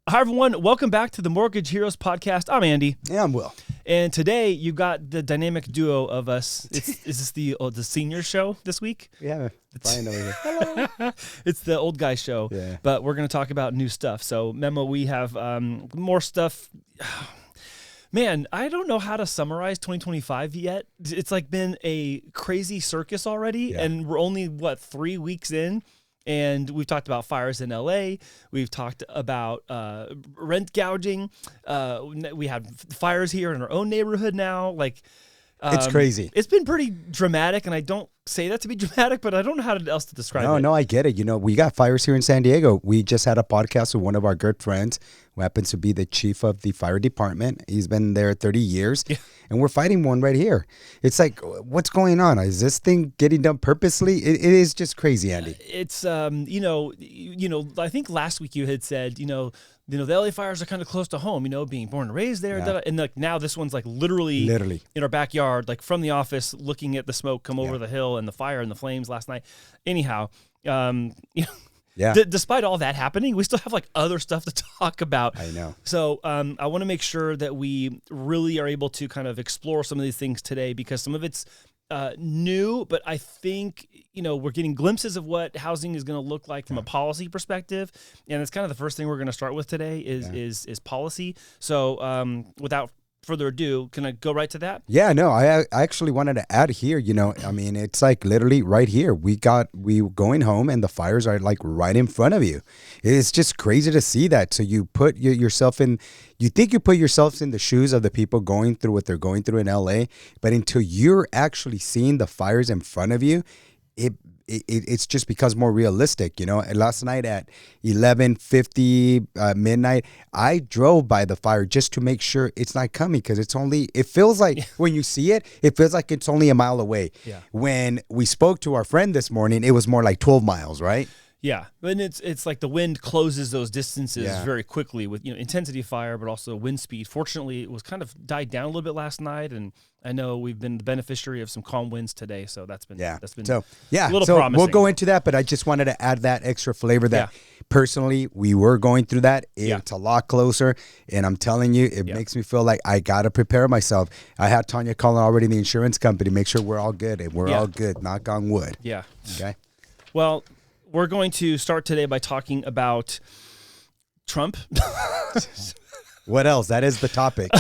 Hi, everyone. Welcome back to the Mortgage Heroes podcast. I'm Andy. Yeah, I'm Will. And today you got the dynamic duo of us. Is this the senior show this week? Yeah, Brian over here. Hello. It's the old guy show, Yeah. but we're going to talk about new stuff. So, Memo, we have more stuff. Man, I don't know how to summarize 2025 yet. It's like been a crazy circus already, and we're only, 3 weeks in? And we've talked about fires in LA. We've talked about rent gouging. We have fires here in our own neighborhood now. It's crazy. It's been pretty dramatic, and I don't say that to be dramatic, but I don't know how else to describe it. No, I get it. You know, we got fires here in San Diego. We just had a podcast with one of our good friends who happens to be the chief of the fire department. He's been there 30 years, and we're fighting one right here. It's like, what's going on? Is this thing getting done purposely? It is just crazy, Andy. It's, I think last week you had said, the LA fires are kind of close to home, being born and raised there. Yeah. And now this one's literally in our backyard, from the office, looking at the smoke come over the hill and the fire and the flames last night. Anyhow, despite all that happening, we still have other stuff to talk about. I know. So I want to make sure that we really are able to kind of explore some of these things today, because some of it's new, but I think, we're getting glimpses of what housing is going to look like from a policy perspective. And it's kind of the first thing we're going to start with today is policy. So without further ado, can I go right to that? Yeah, no, I actually wanted to add here, it's literally right here. We going home and the fires are right in front of you. It's just crazy to see that. So you put yourself in, you think you put yourselves in the shoes of the people going through what they're going through in LA, but until you're actually seeing the fires in front of you, it's just becomes more realistic, And last night at 11:50 midnight, I drove by the fire just to make sure it's not coming, because it feels like when you see it, it feels like it's only a mile away. Yeah. When we spoke to our friend this morning, it was more like 12 miles, right? Yeah, and it's like the wind closes those distances very quickly with intensity of fire, but also wind speed. Fortunately, it was kind of died down a little bit last night, and I know we've been the beneficiary of some calm winds today, so that's been a little promising. We'll go into that, but I just wanted to add that extra flavor that personally we were going through that. It's a lot closer, and I'm telling you, it makes me feel like I gotta prepare myself. I had Tanya calling already the insurance company, make sure we're all good, and we're all good. Knock on wood. Yeah. Okay. Well, we're going to start today by talking about Trump. What else? That is the topic.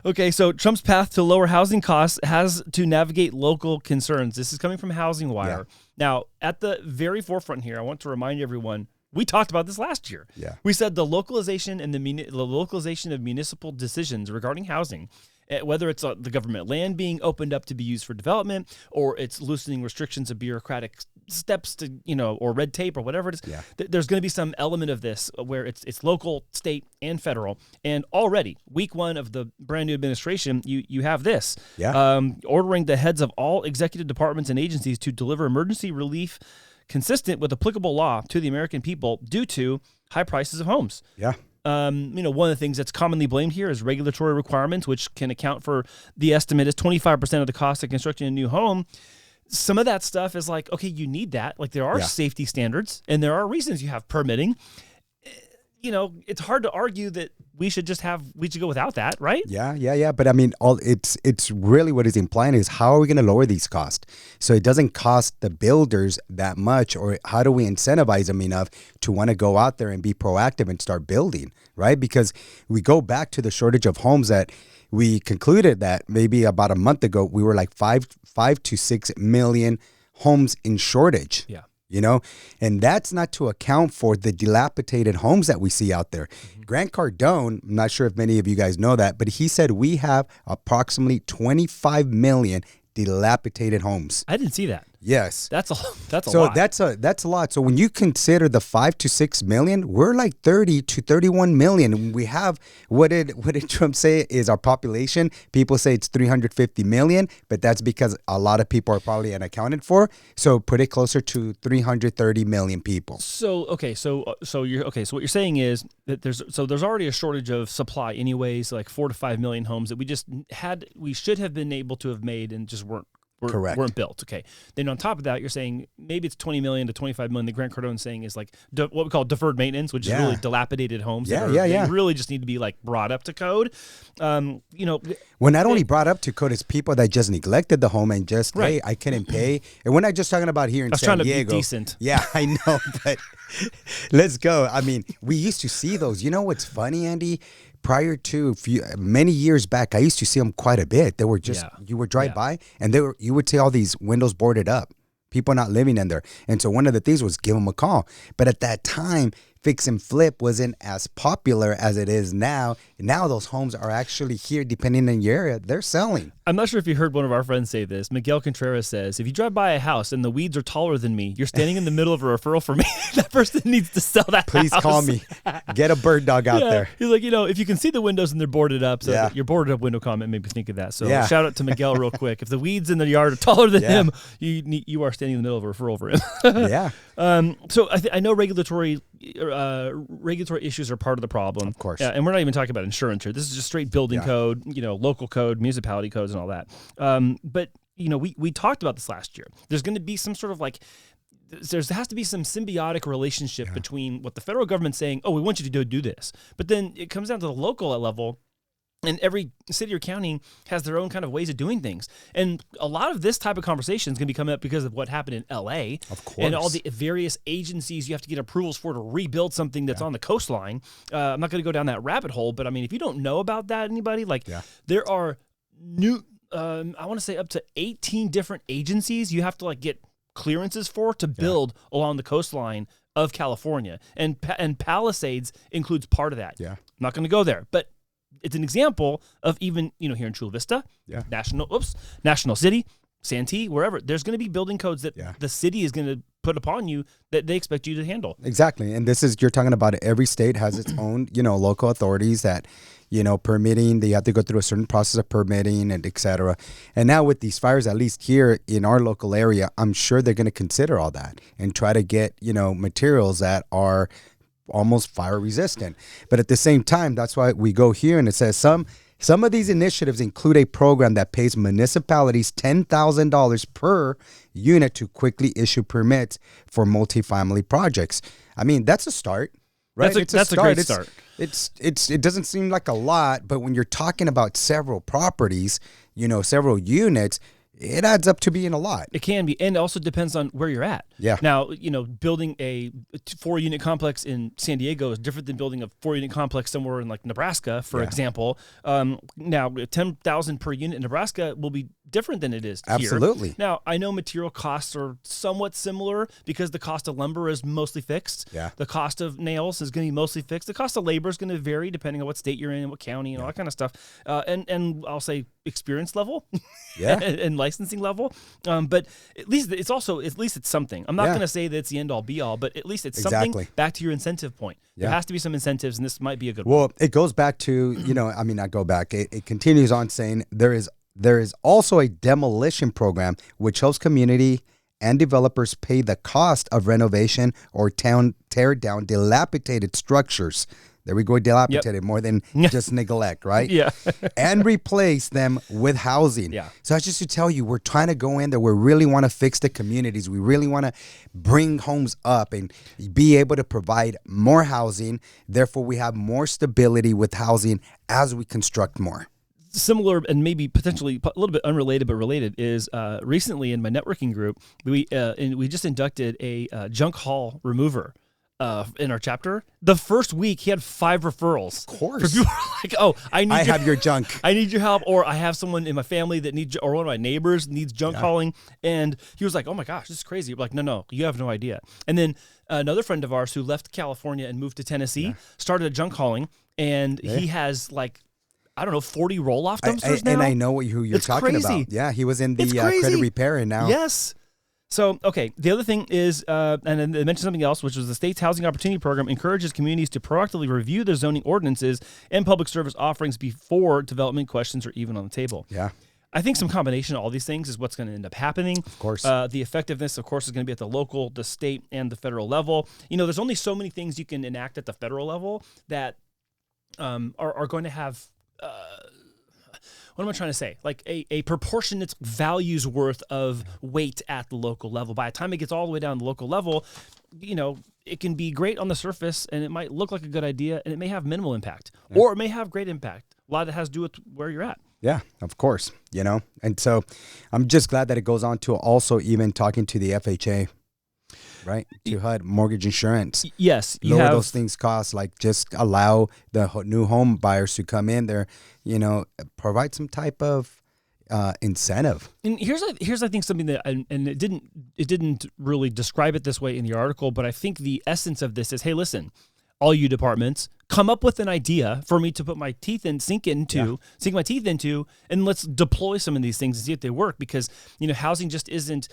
Okay, so Trump's path to lower housing costs has to navigate local concerns. This is coming from Housingwire. Yeah. Now, at the very forefront here, I want to remind everyone, we talked about this last year. Yeah. We said the localization and the localization of municipal decisions regarding housing, whether it's the government land being opened up to be used for development, or it's loosening restrictions of bureaucratic steps to, or red tape or whatever it is, there's going to be some element of this where it's local, state, and federal. And already, week one of the brand new administration, you have this. Ordering the heads of all executive departments and agencies to deliver emergency relief consistent with applicable law to the American people due to high prices of homes. Yeah. One of the things that's commonly blamed here is regulatory requirements, which can account for the estimate is 25% of the cost of constructing a new home. Some of that stuff is okay, you need that. There are safety standards, and there are reasons you have permitting. It's hard to argue that we should go without that, right? Yeah. But I mean, it's really what it's implying is, how are we going to lower these costs so it doesn't cost the builders that much, or how do we incentivize them enough to want to go out there and be proactive and start building, right? Because we go back to the shortage of homes that we concluded that maybe about a month ago, we were 5 to 6 million homes in shortage. Yeah. And that's not to account for the dilapidated homes that we see out there. Mm-hmm. Grant Cardone, I'm not sure if many of you guys know that, but he said we have approximately 25 million dilapidated homes. I didn't see that. Yes. That's a so lot. that's a lot. So when you consider the 5 to 6 million, we're 30 to 31 million. We have, what did Trump say is our population? People say it's 350 million, but that's because a lot of people are probably unaccounted for. So put it closer to 330 million people. So what you're saying is that there's already a shortage of supply anyways, 4 to 5 million homes that we should have been able to have made and just weren't Correct. weren't built. Okay. Then on top of that, you're saying maybe it's 20 million to 25 million. The Grant Cardone's saying is like what we call deferred maintenance, which is really dilapidated homes. They really just need to be like brought up to code. Well, not only brought up to code, it's people that just neglected the home and just, hey, I couldn't pay. And we're not just talking about here in San Diego. Trying to be decent. Yeah, I know, but let's go. I mean, we used to see those. You know what's funny, Andy? Prior to many years back, I used to see them quite a bit. They were just, you would drive by and you would see all these windows boarded up, people not living in there. And so one of the things was give them a call. But at that time, fix and flip wasn't as popular as it is now. Now those homes are actually here, depending on your area, they're selling. I'm not sure if you heard one of our friends say this. Miguel Contreras says, if you drive by a house and the weeds are taller than me, you're standing in the middle of a referral for me. That person needs to sell that Please house. call me. Get a bird dog out there. He's like, if you can see the windows and they're boarded up, so your boarded up window comment made me think of that. So shout out to Miguel real quick. If the weeds in the yard are taller than him, you are standing in the middle of a referral for him. So I know regulatory issues are part of the problem. Of course. And we're not even talking about insurance here. This is just straight building code, local code, municipality codes and all that. But we talked about this last year. There's going to be some sort of there has to be some symbiotic relationship between what the federal government's saying, we want you to do this. But then it comes down to the local level. And every city or county has their own kind of ways of doing things. And a lot of this type of conversation is going to be coming up because of what happened in L.A. Of course. And all the various agencies you have to get approvals for to rebuild something that's on the coastline. I'm not going to go down that rabbit hole, but I mean, if you don't know about that, anybody, there are new, I want to say up to 18 different agencies you have to get clearances for to build along the coastline of California. And Palisades includes part of that. Yeah. I'm not going to go there, but it's an example of even, here in Chula Vista, National City, Santee, wherever, there's going to be building codes that the city is going to put upon you that they expect you to handle. Exactly. And you're talking about it. Every state has its own, local authorities that, permitting, they have to go through a certain process of permitting and et cetera. And now with these fires, at least here in our local area, I'm sure they're going to consider all that and try to get, materials that are almost fire resistant. But at the same time, that's why we go here and it says some of these initiatives include a program that pays municipalities $10,000 per unit to quickly issue permits for multifamily projects. I mean, that's a start, right? That's a great start. It doesn't seem like a lot, but when you're talking about several properties, several units, it adds up to being a lot. It can be, and it also depends on where you're at. Yeah. Now, building a 4-unit complex in San Diego is different than building a 4-unit complex somewhere in Nebraska, for example. Now, 10,000 per unit in Nebraska will be different than it is here. Absolutely. Now, I know material costs are somewhat similar because the cost of lumber is mostly fixed. Yeah. The cost of nails is going to be mostly fixed. The cost of labor is going to vary depending on what state you're in and what county and all that kind of stuff. And I'll say experience level and licensing level. But at least it's something. I'm not going to say that it's the end all be all, but at least it's something. Back to your incentive point. There has to be some incentives, and this might be a good one. Well, it goes back to, it continues on saying there is also a demolition program which helps community and developers pay the cost of renovation or tear down dilapidated structures. There we go, dilapidated, more than just neglect, right? Yeah. And replace them with housing. Yeah. So that's just to tell you, we're trying to go in there. We really want to fix the communities. We really want to bring homes up and be able to provide more housing. Therefore, we have more stability with housing as we construct more. Similar and maybe potentially a little bit unrelated but related is recently in my networking group, we just inducted a junk haul remover. In our chapter, the first week he had 5 referrals. Of course, for people who are like, I have your junk. I need your help, or I have someone in my family that needs, or one of my neighbors needs junk hauling. And he was like, "Oh my gosh, this is crazy!" We're like, no, you have no idea. And then another friend of ours who left California and moved to Tennessee started a junk hauling, and he has 40 roll-off dumpsters now. And I know who you're talking about. Yeah, he was in the credit repair, and now yes. So, okay, the other thing is, and then they mentioned something else, which was the state's Housing Opportunity Program encourages communities to proactively review their zoning ordinances and public service offerings before development questions are even on the table. Yeah. I think some combination of all these things is what's going to end up happening. Of course. The effectiveness, of course, is going to be at the local, the state, and the federal level. There's only so many things you can enact at the federal level that are going to have... what am I trying to say? Like a proportionate value's worth of weight at the local level. By the time it gets all the way down to the local level, it can be great on the surface and it might look like a good idea and it may have minimal impact or it may have great impact. A lot of it has to do with where you're at. Yeah, of course, And so I'm just glad that it goes on to also even talking to the FHA, right? To HUD mortgage insurance. Yes. Lower those things costs, like just allow the new home buyers to come in there, provide some type of incentive. And here's I think something that and it didn't really describe it this way in the article, but I think the essence of this is, hey, listen, all you departments, come up with an idea for me to put my teeth in, sink my teeth into, and let's deploy some of these things and see if they work. Because housing just isn't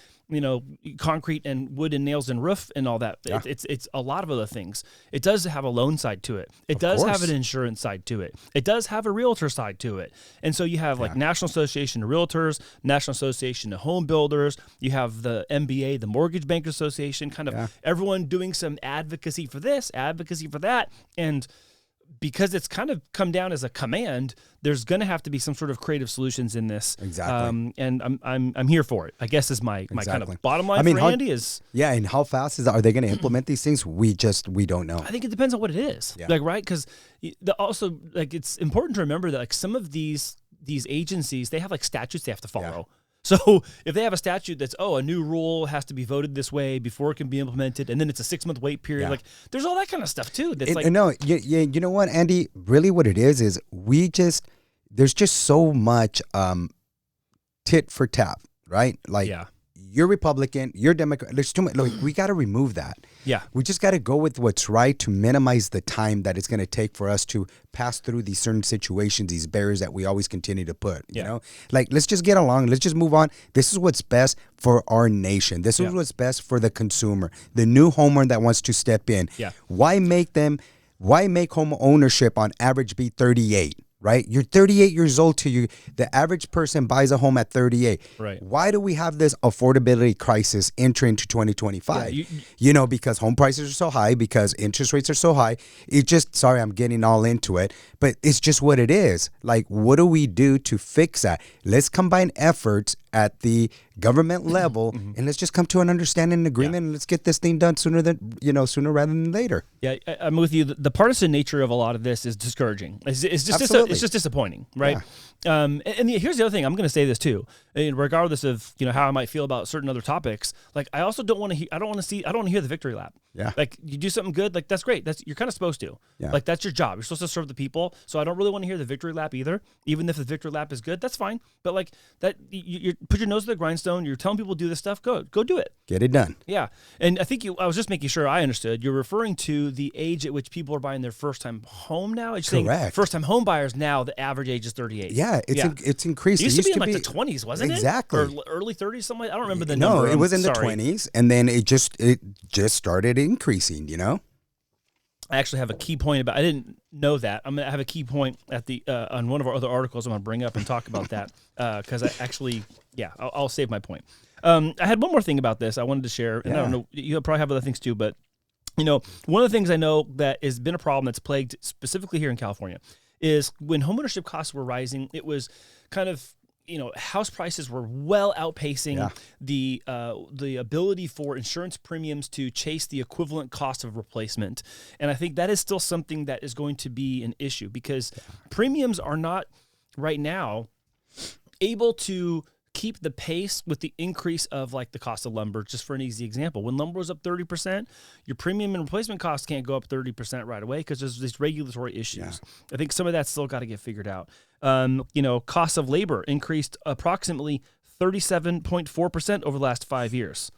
concrete and wood and nails and roof and all that. Yeah. It's a lot of other things. It does have a loan side to it. It does have an insurance side to it. It does have a realtor side to it. And so you have like National Association of Realtors, National Association of Home Builders. You have the MBA, the Mortgage Bankers Association, kind of everyone doing some advocacy for this, advocacy for that, and because it's kind of come down as a command, there's going to have to be some sort of creative solutions in this. Exactly. And I'm here for it, I guess, is my kind of bottom line for Andy is. Yeah. And how fast are they going to implement these things? We don't know. I think it depends on what it is. Yeah. Like, right. Cause also like, it's important to remember that like some of these agencies, they have like statutes they have to follow. Yeah. So if they have a statute that's, a new rule has to be voted this way before it can be implemented, and then it's a 6-month wait period, like there's all that kind of stuff too. That's no, you know what, Andy? Really what it is there's just so much tit for tat, right? Like you're Republican, you're Democrat. There's too much. Like, we got to remove that. Yeah. We just got to go with what's right to minimize the time that it's going to take for us to pass through these certain situations, these barriers that we always continue to put, you know? Like, let's just get along. Let's just move on. This is what's best for our nation. This is what's best for the consumer, the new homeowner that wants to step in. Yeah. Why make home ownership on average be 38? Right? You're 38 years old the average person buys a home at 38. Right. Why do we have this affordability crisis entering into 2025? Because home prices are so high, because interest rates are so high. Sorry, I'm getting all into it, but it's just what it is. Like, what do we do to fix that? Let's combine efforts at the government level and let's just come to an understanding and agreement and let's get this thing done sooner rather than later. Yeah, I'm with you. The partisan nature of a lot of this is discouraging. It's just disappointing, right? Yeah. And here's the other thing. I'm going to say this too, regardless of how I might feel about certain other topics. Like, I also don't want to. I don't want to hear the victory lap. Yeah. Like, you do something good, like that's great. You're kind of supposed to. Yeah. Like, that's your job. You're supposed to serve the people. So I don't really want to hear the victory lap either. Even if the victory lap is good, that's fine. But like that, you put your nose to the grindstone. You're telling people to do this stuff. Go do it. Get it done. Yeah. And I think I was just making sure I understood. You're referring to the age at which people are buying their first time home now. It's correct. First time home buyers now, the average age is 38. Yeah. It's increased. It used to be in like the 20s, wasn't it? Exactly. Or early 30s, something like that. I don't remember the number. No, it was in the 20s, and then it just started increasing, I actually have a key point I didn't know that. I'm going to have a key point at the on one of our other articles I'm going to bring up and talk about that because I actually, I'll save my point. I had one more thing about this I wanted to share, and I don't know, you probably have other things too, but one of the things I know that has been a problem that's plagued specifically here in California is when homeownership costs were rising, it was kind of, house prices were well outpacing the ability for insurance premiums to chase the equivalent cost of replacement. And I think that is still something that is going to be an issue because premiums are not right now able to keep the pace with the increase of like the cost of lumber. Just for an easy example, when lumber was up 30%, your premium and replacement costs can't go up 30% right away because there's these regulatory issues. Yeah. I think some of that's still got to get figured out. Cost of labor increased approximately 37.4% over the last 5 years.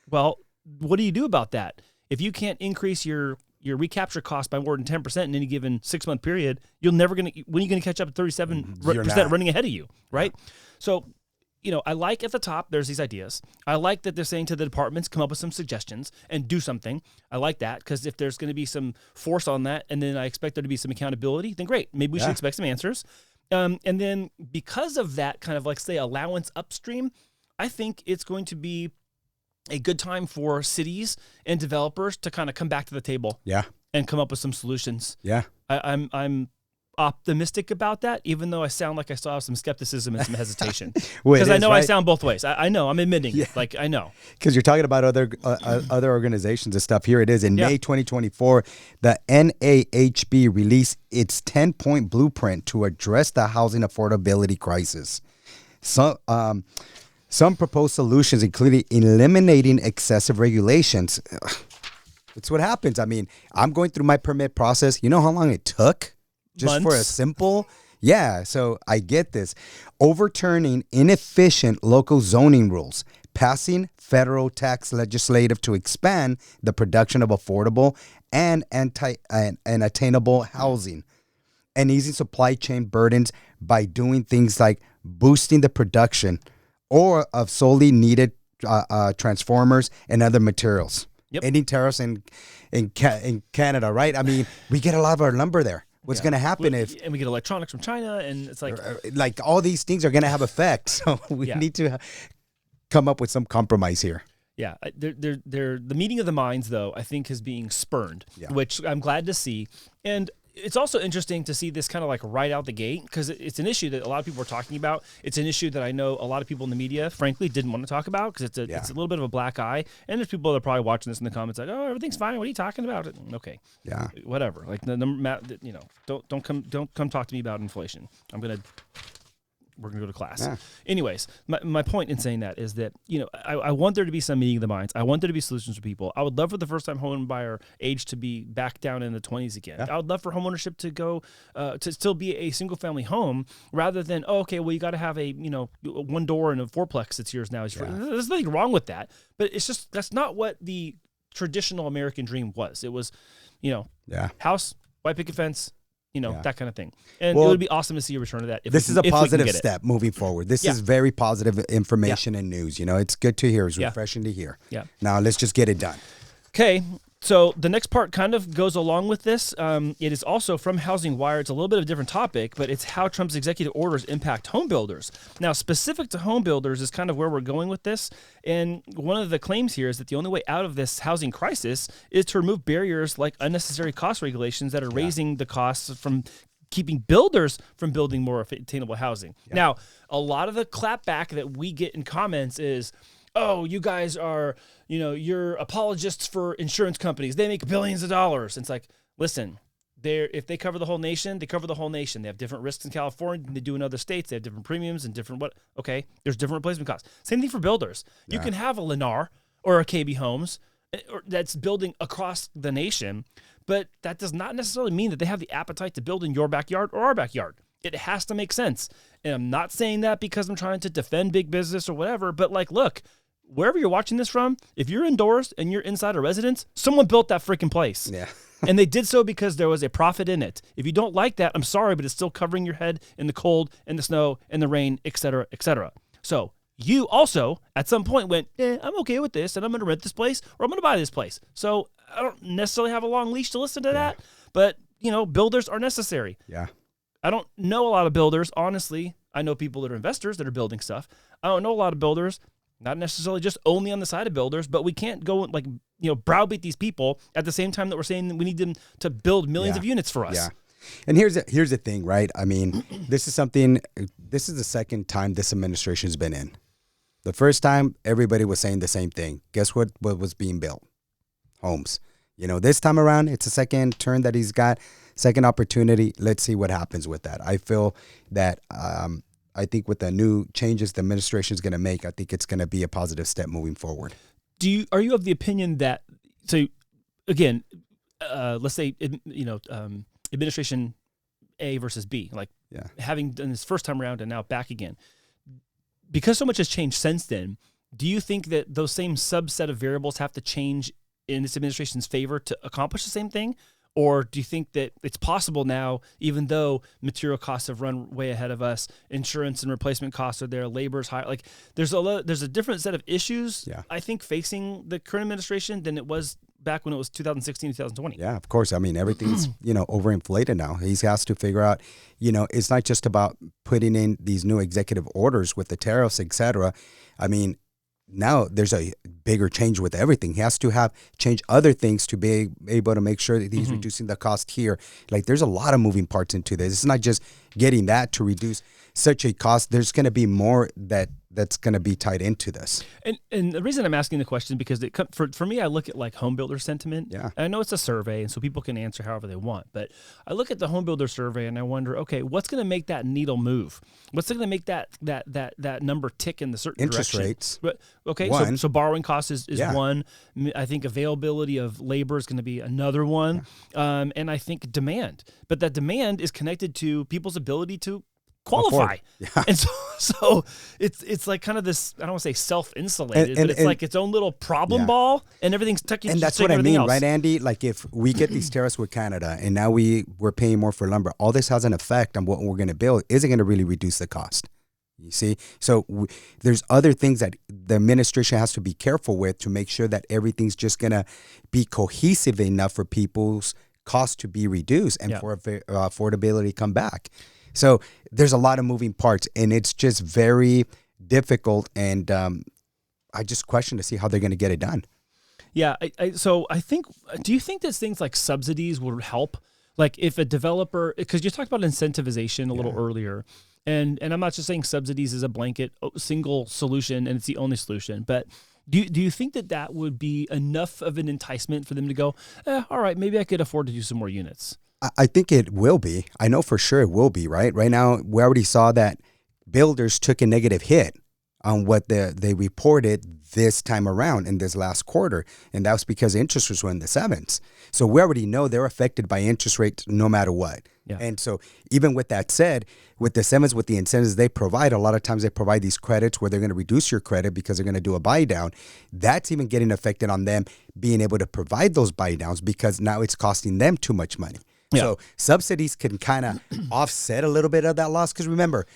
Well, what do you do about that? If you can't increase your recapture cost by more than 10% in any given 6-month period, when are you going to catch up at 37% running ahead of you, right? Yeah. So, I like at the top, there's these ideas. I like that they're saying to the departments, come up with some suggestions and do something. I like that because if there's going to be some force on that and then I expect there to be some accountability, then great. Maybe we should expect some answers. And then because of that kind of like, say, allowance upstream, I think it's going to be a good time for cities and developers to kind of come back to the table, and come up with some solutions. Yeah, I'm optimistic about that, even though I sound like I still have some skepticism and some hesitation. Well, Because I know right? I sound both ways. I know. I'm admitting it. Like, I know. Because you're talking about other organizations and stuff. Here it is. In May 2024, the NAHB released its 10-point blueprint to address the housing affordability crisis. Some proposed solutions included eliminating excessive regulations. It's what happens. I mean, I'm going through my permit process. You know how long it took? Just Months. for a simple... Yeah, so I get this. Overturning inefficient local zoning rules, passing federal tax legislative to expand the production of affordable and attainable housing, and easing supply chain burdens by doing things like boosting the production or of solely needed transformers and other materials. Yep. Ending tariffs in Canada, right? I mean, we get a lot of our lumber there. What's going to happen if... And we get electronics from China, and it's like all these things are going to have effect. So we need to come up with some compromise here. Yeah. The meeting of the minds, though, I think is being spurned, which I'm glad to see. And it's also interesting to see this kind of like right out the gate, because it's an issue that a lot of people are talking about. It's an issue that I know a lot of people in the media, frankly, didn't want to talk about, because it's a little bit of a black eye. And there's people that are probably watching this in the comments like, "Oh, everything's fine. What are you talking about?" Okay, whatever. Like don't come talk to me about inflation. We're going to go to class. Yeah. Anyways, my point in saying that is that, I want there to be some meeting of the minds. I want there to be solutions for people. I would love for the first-time home buyer age to be back down in the 20s again. Yeah. I would love for homeownership to go to still be a single-family home, rather than, you got to have a, one door and a fourplex that's yours now. There's nothing wrong with that, but it's just, that's not what the traditional American dream was. It was, house, white picket fence, that kind of thing. And it would be awesome to see a return to that. This is a positive step moving forward. This is very positive information and news. It's good to hear. It's refreshing to hear. Yeah. Now let's just get it done. Okay. So the next part kind of goes along with this. It is also from Housingwire. It's a little bit of a different topic, but it's how Trump's executive orders impact home builders. Now, specific to home builders is kind of where we're going with this. And one of the claims here is that the only way out of this housing crisis is to remove barriers like unnecessary cost regulations that are raising the costs from keeping builders from building more attainable housing. Yeah. Now, a lot of the clapback that we get in comments is, "Oh, you guys are, you're apologists for insurance companies. They make billions of dollars." And it's like, listen, if they cover the whole nation, they cover the whole nation. They have different risks in California than they do in other states. They have different premiums and different there's different replacement costs. Same thing for builders. Yeah. You can have a Lennar or a KB Homes that's building across the nation, but that does not necessarily mean that they have the appetite to build in your backyard or our backyard. It has to make sense. And I'm not saying that because I'm trying to defend big business or whatever, but look, wherever you're watching this from, if you're indoors and you're inside a residence, someone built that freaking place. Yeah. And they did so because there was a profit in it. If you don't like that, I'm sorry, but it's still covering your head in the cold and the snow and the rain, et cetera, et cetera. So you also, at some point, went, I'm okay with this, and I'm going to rent this place, or I'm going to buy this place. So I don't necessarily have a long leash to listen to that, but, builders are necessary. Yeah. I don't know a lot of builders, honestly. I know people that are investors that are building stuff. I don't know a lot of builders, not necessarily just only on the side of builders, but we can't go browbeat these people at the same time that we're saying that we need them to build millions of units for us. Yeah. And here's the thing, right? I mean, this is the second time this administration has been in. The first time, everybody was saying the same thing. Guess what was being built? Homes. This time around, it's a second turn that he's got, second opportunity. Let's see what happens with that. I feel that I think with the new changes the administration is going to make, I think it's going to be a positive step moving forward. Are you of the opinion that, so again, let's say, administration A versus B, having done this first time around and now back again, because so much has changed since then, do you think that those same subset of variables have to change in this administration's favor to accomplish the same thing? Or do you think that it's possible now, even though material costs have run way ahead of us, insurance and replacement costs are there, labor's high, there's a different set of issues, I think, facing the current administration than it was back when it was 2016, 2020. Yeah, of course. I mean, everything's, overinflated now. He has to figure out, it's not just about putting in these new executive orders with the tariffs, et cetera. I mean, now there's a bigger change with everything. He has to have change other things to be able to make sure that he's reducing the cost here. Like there's a lot of moving parts into this. It's not just getting that to reduce such a cost. There's going to be more that's going to be tied into this. And the reason I'm asking the question is because for me, I look at like home builder sentiment. Yeah. And I know it's a survey, and so people can answer however they want. But I look at the home builder survey and I wonder, okay, what's going to make that needle move? What's going to make that number tick in the certain Interest direction? rates. But, okay, One. so borrowing costs is Yeah. one. I think availability of labor is going to be another one. Yeah. And I think demand. But that demand is connected to people's ability to qualify. Yeah. And so it's like kind of this, I don't want to say self-insulated, but it's like its own little problem ball, and everything's tucking. And that's what I mean, right, Andy? Like if we get these tariffs with Canada and now we're paying more for lumber, all this has an effect on what we're going to build. Is it going to really reduce the cost? You see? So there's other things that the administration has to be careful with to make sure that everything's just going to be cohesive enough for people's costs to be reduced and for affordability to come back. So there's a lot of moving parts, and it's just very difficult. And I just question to see how they're going to get it done. Yeah. So I think, do you think that things like subsidies would help? Like if a developer, because you talked about incentivization a little earlier, and I'm not just saying subsidies is a blanket single solution and it's the only solution, but do you think that would be enough of an enticement for them to go, all right, maybe I could afford to do some more units? I think it will be. I know for sure it will be, right? Right now, we already saw that builders took a negative hit on what they reported this time around in this last quarter. And that was because interest rates were in the sevens. So we already know they're affected by interest rates no matter what. Yeah. And so even with that said, with the sevens, with the incentives they provide, a lot of times they provide these credits where they're going to reduce your credit because they're going to do a buy down. That's even getting affected on them being able to provide those buy downs because now it's costing them too much money. Yeah. So subsidies can kind of offset a little bit of that loss. Because remember,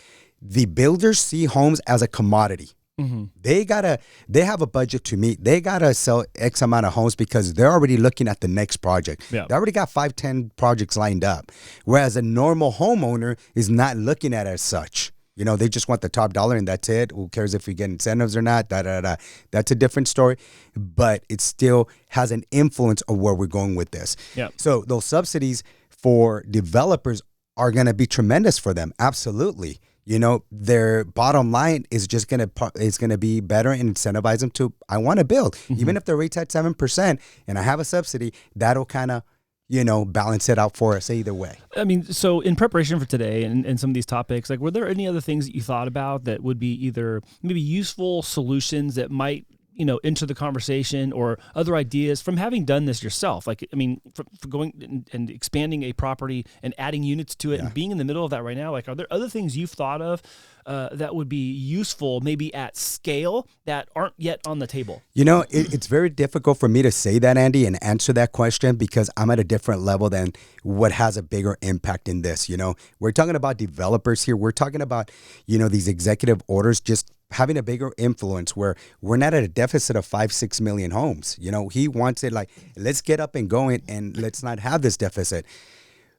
the builders see homes as a commodity. Mm-hmm. They have a budget to meet. They got to sell X amount of homes because they're already looking at the next project. Yeah. They already got 5-10 projects lined up. Whereas a normal homeowner is not looking at it as such. You know, they just want the top dollar and that's it. Who cares if we get incentives or not? That's a different story. But it still has an influence of where we're going with this. Yeah. So those subsidies for developers are going to be tremendous for them. Absolutely. You know, their bottom line is just going to be better and incentivize them to, I want to build. Mm-hmm. Even if the rate's at 7% and I have a subsidy, that'll kind of, you know, balance it out for us either way. I mean, so in preparation for today and some of these topics, like, were there any other things that you thought about that would be either maybe useful solutions that might, you know, enter the conversation, or other ideas from having done this yourself? Like, I mean, for going and expanding a property and adding units to it and being in the middle of that right now, like, are there other things you've thought of that would be useful maybe at scale that aren't yet on the table? You know, it's very difficult for me to say that, Andy, and answer that question because I'm at a different level than what has a bigger impact in this. You know, we're talking about developers here. We're talking about, you know, these executive orders just having a bigger influence where we're not at a deficit of 5-6 million homes. You know, he wants it like, let's get up and going and let's not have this deficit.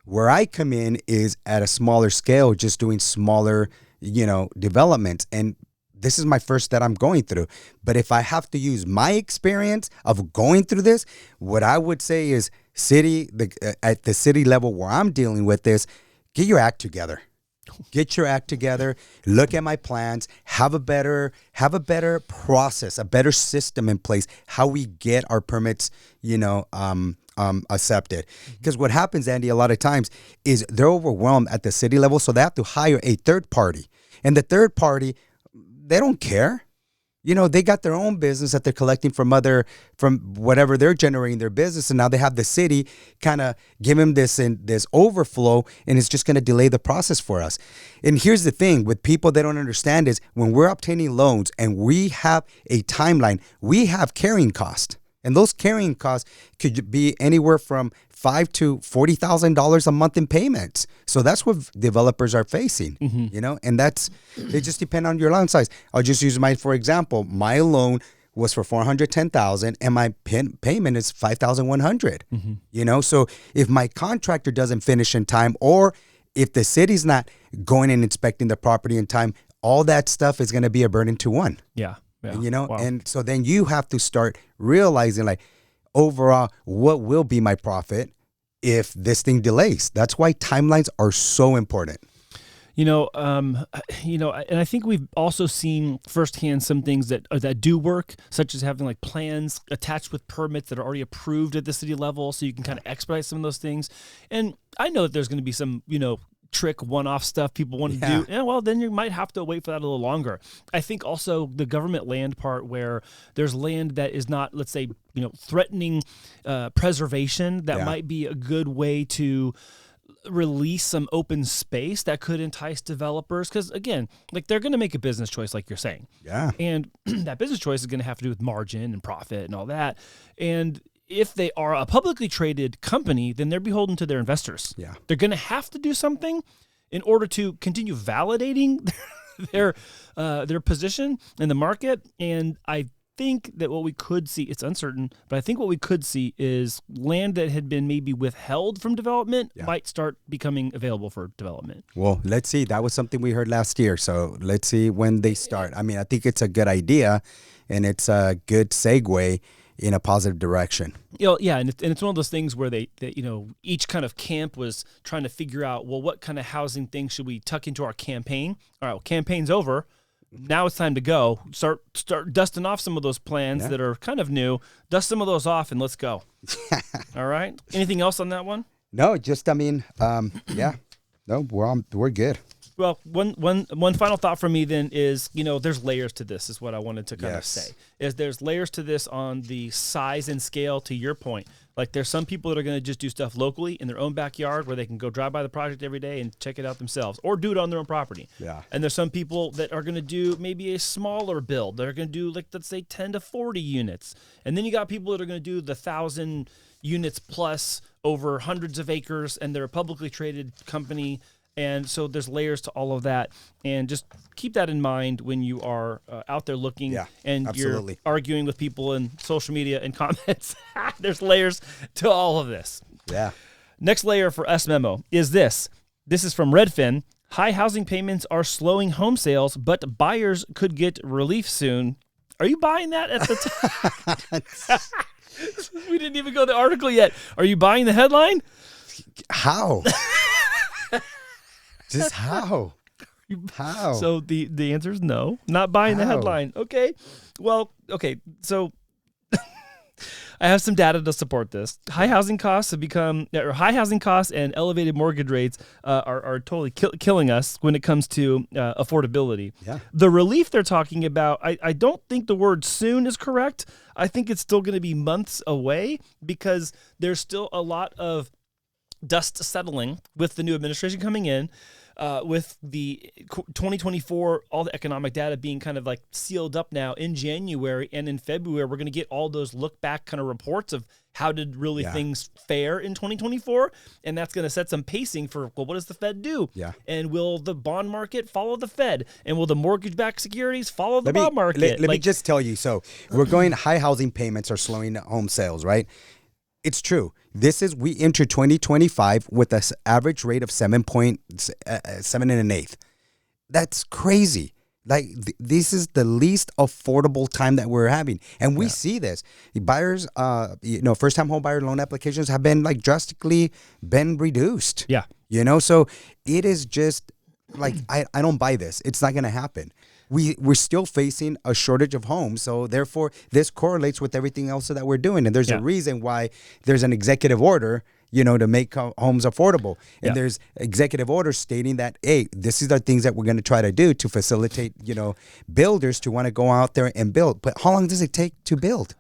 Where I come in is at a smaller scale, just doing smaller, you know, developments. And this is my first that I'm going through. But if I have to use my experience of going through this, what I would say is at the city level where I'm dealing with this, get your act together. Get your act together, look at my plans, have a better process, a better system in place, how we get our permits, you know, accepted. Because what happens, Andy, a lot of times is they're overwhelmed at the city level, so they have to hire a third party. And the third party, they don't care. You know, they got their own business that they're collecting from whatever they're generating their business. And now they have the city kind of give them this overflow, and it's just going to delay the process for us. And here's the thing with people they don't understand is when we're obtaining loans and we have a timeline, we have carrying costs. And those carrying costs could be anywhere from $5,000 to $40,000 a month in payments. So that's what developers are facing, you know, and they just depend on your loan size. I'll just use mine for example. My loan was for $410,000 and my payment is $5,100. You know, so if my contractor doesn't finish in time, or if the city's not going and inspecting the property in time, all that stuff is going to be a burden to one. Yeah. Yeah. You know, Wow. and so then you have to start realizing, like, overall, what will be my profit if this thing delays? That's why timelines are so important. And I think we've also seen firsthand some things that do work, such as having like plans attached with permits that are already approved at the city level, so you can kind of expedite some of those things. And I know that there's going to be some, trick one-off stuff people want to do. Yeah, well, then you might have to wait for that a little longer. I think also the government land part, where there's land that is not, let's say, threatening preservation, that might be a good way to release some open space that could entice developers, because again, like, they're going to make a business choice, like you're saying, and that business choice is going to have to do with margin and profit and all that. And if they are a publicly traded company, then they're beholden to their investors. They're going to have to do something in order to continue validating their position in the market. And I think that what we could see, it's uncertain, but I think what we could see is land that had been maybe withheld from development might start becoming available for development. Well, let's see. That was something we heard last year. So let's see when they start. I mean, I think it's a good idea, and it's a good segue in a positive direction. And it's one of those things where they each kind of camp was trying to figure out, well, what kind of housing thing should we tuck into our campaign? All right, well, campaign's over. Now it's time to go. Start dusting off some of those plans that are kind of new. Dust some of those off and let's go. All right. Anything else on that one? No, just, no, we're good. Well, one final thought from me then is, there's layers to this, is what I wanted to kind of say. Is there's layers to this on the size and scale, to your point. Like, there's some people that are going to just do stuff locally in their own backyard, where they can go drive by the project every day and check it out themselves, or do it on their own property. And there's some people that are going to do maybe a smaller build. They're going to do, like, let's say 10 to 40 units. And then you got people that are going to do the 1,000 units plus over hundreds of acres, and they're a publicly traded company. And so there's layers to all of that, and just keep that in mind when you are out there looking and you're arguing with people in social media and comments. There's layers to all of this. Next layer for us memo is this. This is from Redfin. High housing payments are slowing home sales, but buyers could get relief soon. Are you buying that at the time? We didn't even go to the article yet. Are you buying the headline? How? Just how? How? So the answer is no. Not buying the headline. Okay. Well, okay. So I have some data to support this. High housing costs and elevated mortgage rates are totally killing us when it comes to affordability. The relief they're talking about, I don't think the word soon is correct. I think it's still going to be months away, because there's still a lot of dust settling with the new administration coming in, with the 2024, all the economic data being kind of like sealed up now in January, and in February, we're going to get all those look back kind of reports of how did really things fare in 2024. And that's going to set some pacing for, well, what does the Fed do? And will the bond market follow the Fed? And will the mortgage-backed securities follow the bond market? Let me just tell you. So we're going, high housing payments are slowing home sales, right? It's true. We enter 2025 with an average rate of 7.7 1/8. That's crazy. Like, this is the least affordable time that we're having. And we see this. Buyers, first-time home buyer loan applications have been, like, drastically been reduced. So it is just, like, I don't buy this. It's not going to happen. We're still facing a shortage of homes, so therefore this correlates with everything else that we're doing. And there's a reason why there's an executive order, to make homes affordable. And there's executive orders stating that, hey, this is the things that we're going to try to do to facilitate, builders to want to go out there and build. But how long does it take to build?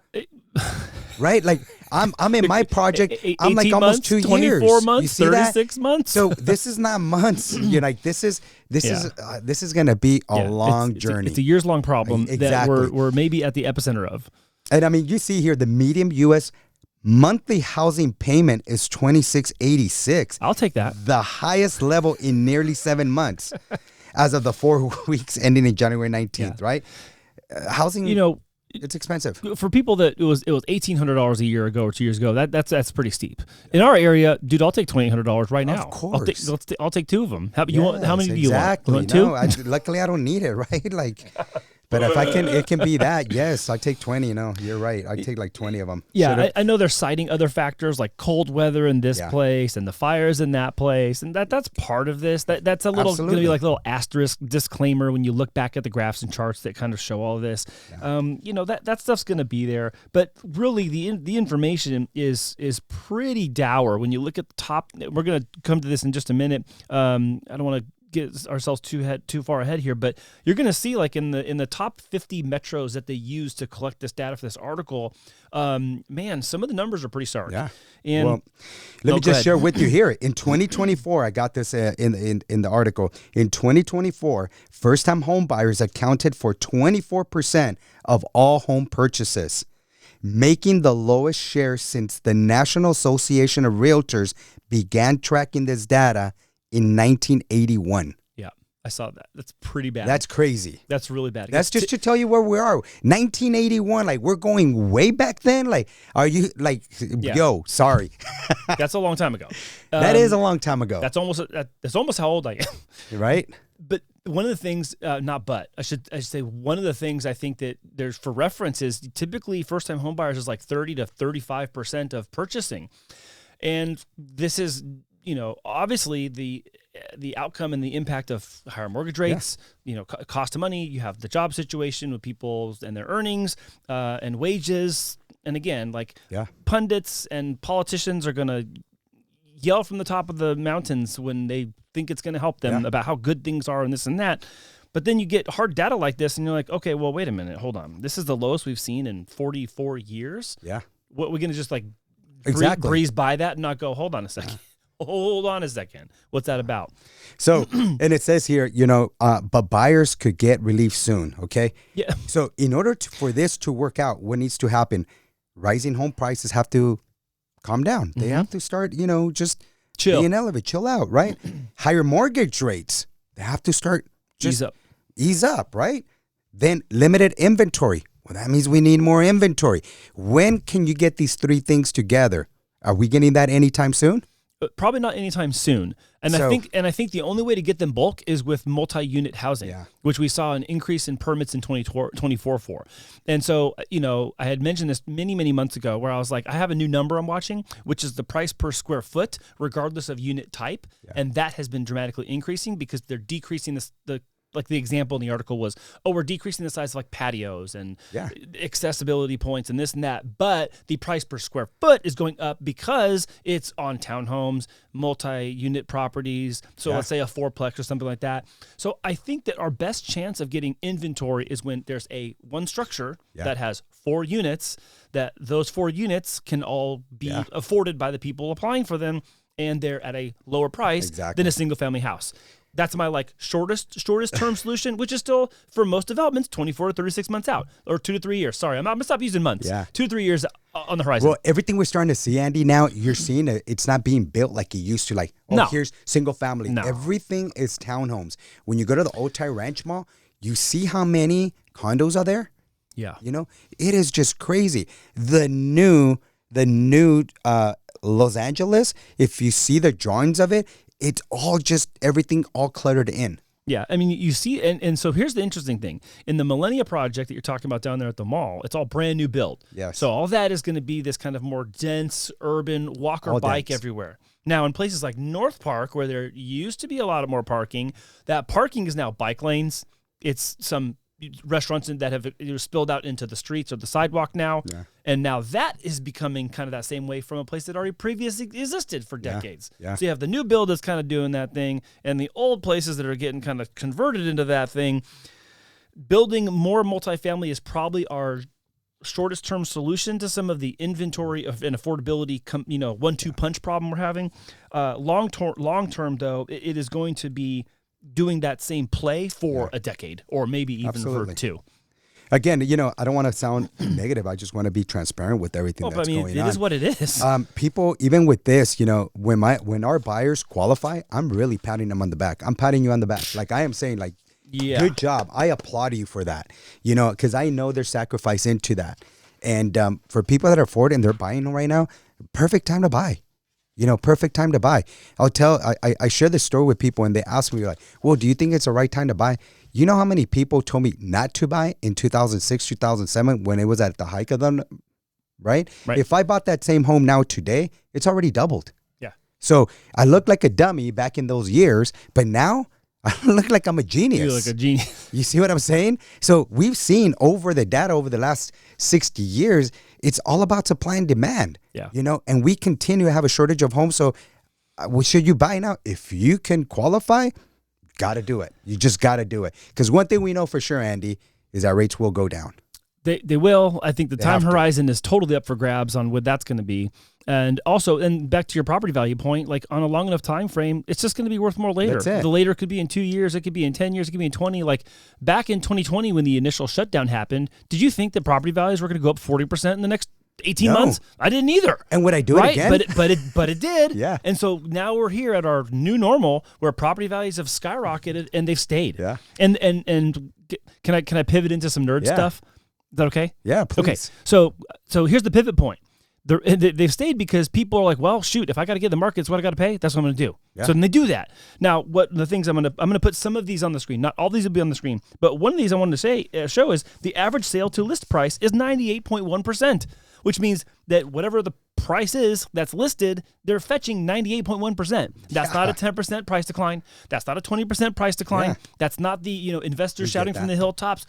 Right? Like, I'm in my project. I'm like almost months, 2 years. 24 months, you see 36 that? months. So this is not months. You're like, this is going to be a long journey. It's a years-long problem that we're maybe at the epicenter of. And I mean, you see here, the median U.S. monthly housing payment is $26.86. I'll take that. The highest level in nearly 7 months, as of the 4 weeks ending in January 19th. Right? Housing. It's expensive for people that it was $1,800 a year ago or 2 years ago. That's pretty steep. In our area, dude, I'll take $2,800 right now. Of course, I'll take 2 of them. How many do you want? You want 2? Exactly. No, luckily I don't need it. Right? Like, But if it can be that. Yes, I take 20. You're right. I take like 20 of them. Yeah, I know they're citing other factors like cold weather in this place and the fires in that place, and that's part of this. That's a little going to be like a little asterisk disclaimer when you look back at the graphs and charts that kind of show all of this. Yeah. That stuff's going to be there, but really the information is pretty dour when you look at the top. We're going to come to this in just a minute. I don't want to get ourselves too far ahead here, but you're going to see like in the top 50 metros that they use to collect this data for this article, man, some of the numbers are pretty stark. Yeah. And well, let me just share with you here. In 2024, I got this in the article. In 2024, first-time home buyers accounted for 24% of all home purchases, making the lowest share since the National Association of Realtors began tracking this data in 1981. Yeah, I saw that. That's pretty bad. That's crazy. That's really bad. That's just to tell you where we are. 1981, like we're going way back then. Like, are you like, yo, sorry. That's a long time ago. That is a long time ago. That's almost how old I am. Right? But one of the things, I should say one of the things I think that there's for reference is typically first-time home buyers is like 30 to 35% of purchasing. And this is, obviously the outcome and the impact of higher mortgage rates, cost of money. You have the job situation with people and their earnings and wages. And again, pundits and politicians are going to yell from the top of the mountains when they think it's going to help them about how good things are and this and that. But then you get hard data like this and you're like, okay, well, wait a minute, hold on. This is the lowest we've seen in 44 years. Yeah. What, we're going to just breeze by that and not go, hold on a second. Hold on a second. What's that about? So, and it says here, but buyers could get relief soon. Okay. Yeah. So in order for this to work out, what needs to happen? Rising home prices have to calm down. They have to start, just being elevated, chill out, right? Higher mortgage rates. They have to start just ease up, right? Then limited inventory. Well, that means we need more inventory. When can you get these three things together? Are we getting that anytime soon? Probably not anytime soon. And I think the only way to get them bulk is with multi-unit housing, which we saw an increase in permits in 2024 for. And so, I had mentioned this many, many months ago where I was like, I have a new number I'm watching, which is the price per square foot, regardless of unit type. Yeah. And that has been dramatically increasing because they're decreasing the example in the article was, we're decreasing the size of like patios and accessibility points and this and that. But the price per square foot is going up because it's on townhomes, multi-unit properties. So let's say a fourplex or something like that. So I think that our best chance of getting inventory is when there's one structure that has 4 units, that those 4 units can all be afforded by the people applying for them. And they're at a lower price than a single family house. That's my shortest term solution, which is still for most developments 24 to 36 months out, or 2 to 3 years. Sorry, I'm gonna stop using months. 2 to 3 years on the horizon. Well, everything we're starting to see, Andy, now you're seeing it's not being built like it used to. Here's single family. No. Everything is townhomes. When you go to the Old Thai Ranch Mall, you see how many condos are there. Yeah, it is just crazy. The new Los Angeles, if you see the drawings of it, it's all just everything all cluttered in. Yeah, I mean, you see, and so here's the interesting thing. In the Millennia Project that you're talking about down there at the mall, it's all brand new build. Yes. So all that is going to be this kind of more dense, urban, walker bike everywhere. Now, in places like North Park, where there used to be a lot more parking, that parking is now bike lanes. It's some restaurants that have spilled out into the streets or the sidewalk now. Yeah. And now that is becoming kind of that same way from a place that already previously existed for decades. Yeah. So you have the new build that's kind of doing that thing and the old places that are getting kind of converted into that thing. Building more multifamily is probably our shortest term solution to some of the inventory of and affordability, 1-2 punch problem we're having. Long term though, it is going to be doing that same play for a decade or maybe even for 2. Again, I don't want to sound negative. I just want to be transparent with everything that's going on. It is what it is. People, even with this, when our buyers qualify, I'm really patting them on the back. I'm patting you on the back. Like I am saying, good job. I applaud you for that, because I know there's sacrifice into that. And for people that are afford and they're buying right now, perfect time to buy. Perfect time to buy. I share this story with people and they ask me well, do you think it's the right time to buy? You know how many people told me not to buy in 2006, 2007 when it was at the height of them, right? If I bought that same home now today, it's already doubled. Yeah. So I look like a dummy back in those years, but now I look like I'm a genius. You look like a genius. You see what I'm saying? So we've seen over the data over the last 60 years, it's all about supply and demand. Yeah. You know, and we continue to have a shortage of homes. So should you buy now? If you can qualify, got to do it. You just got to do it. Because one thing we know for sure, Andy, is that rates will go down. They will. I think the time horizon is totally up for grabs on what that's going to be. And also, and back to your property value point, like on a long enough time frame, it's just going to be worth more later. That's it. The later could be in 2 years, it could be in 10 years, it could be in 20. Like back in 2020 when the initial shutdown happened, did you think that property values were going to go up 40% in the next 18 months? I didn't either. And would I do it again? But it did. Yeah. And so now we're here at our new normal where property values have skyrocketed and they've stayed. Yeah. And can I pivot into some nerd stuff? Is that okay? Yeah, please. Okay. So here's the pivot point. They've stayed because people are like, well, shoot, if I got to get the markets, what I got to pay, that's what I'm going to do. Yeah. So then they do that. Now, what the things I'm going to put some of these on the screen. Not all these will be on the screen, but one of these I wanted to show is the average sale to list price is 98.1%, which means that whatever the price is that's listed, they're fetching 98.1%. That's not a 10% price decline. That's not a 20% price decline. Yeah. That's not the investors shouting from the hilltops.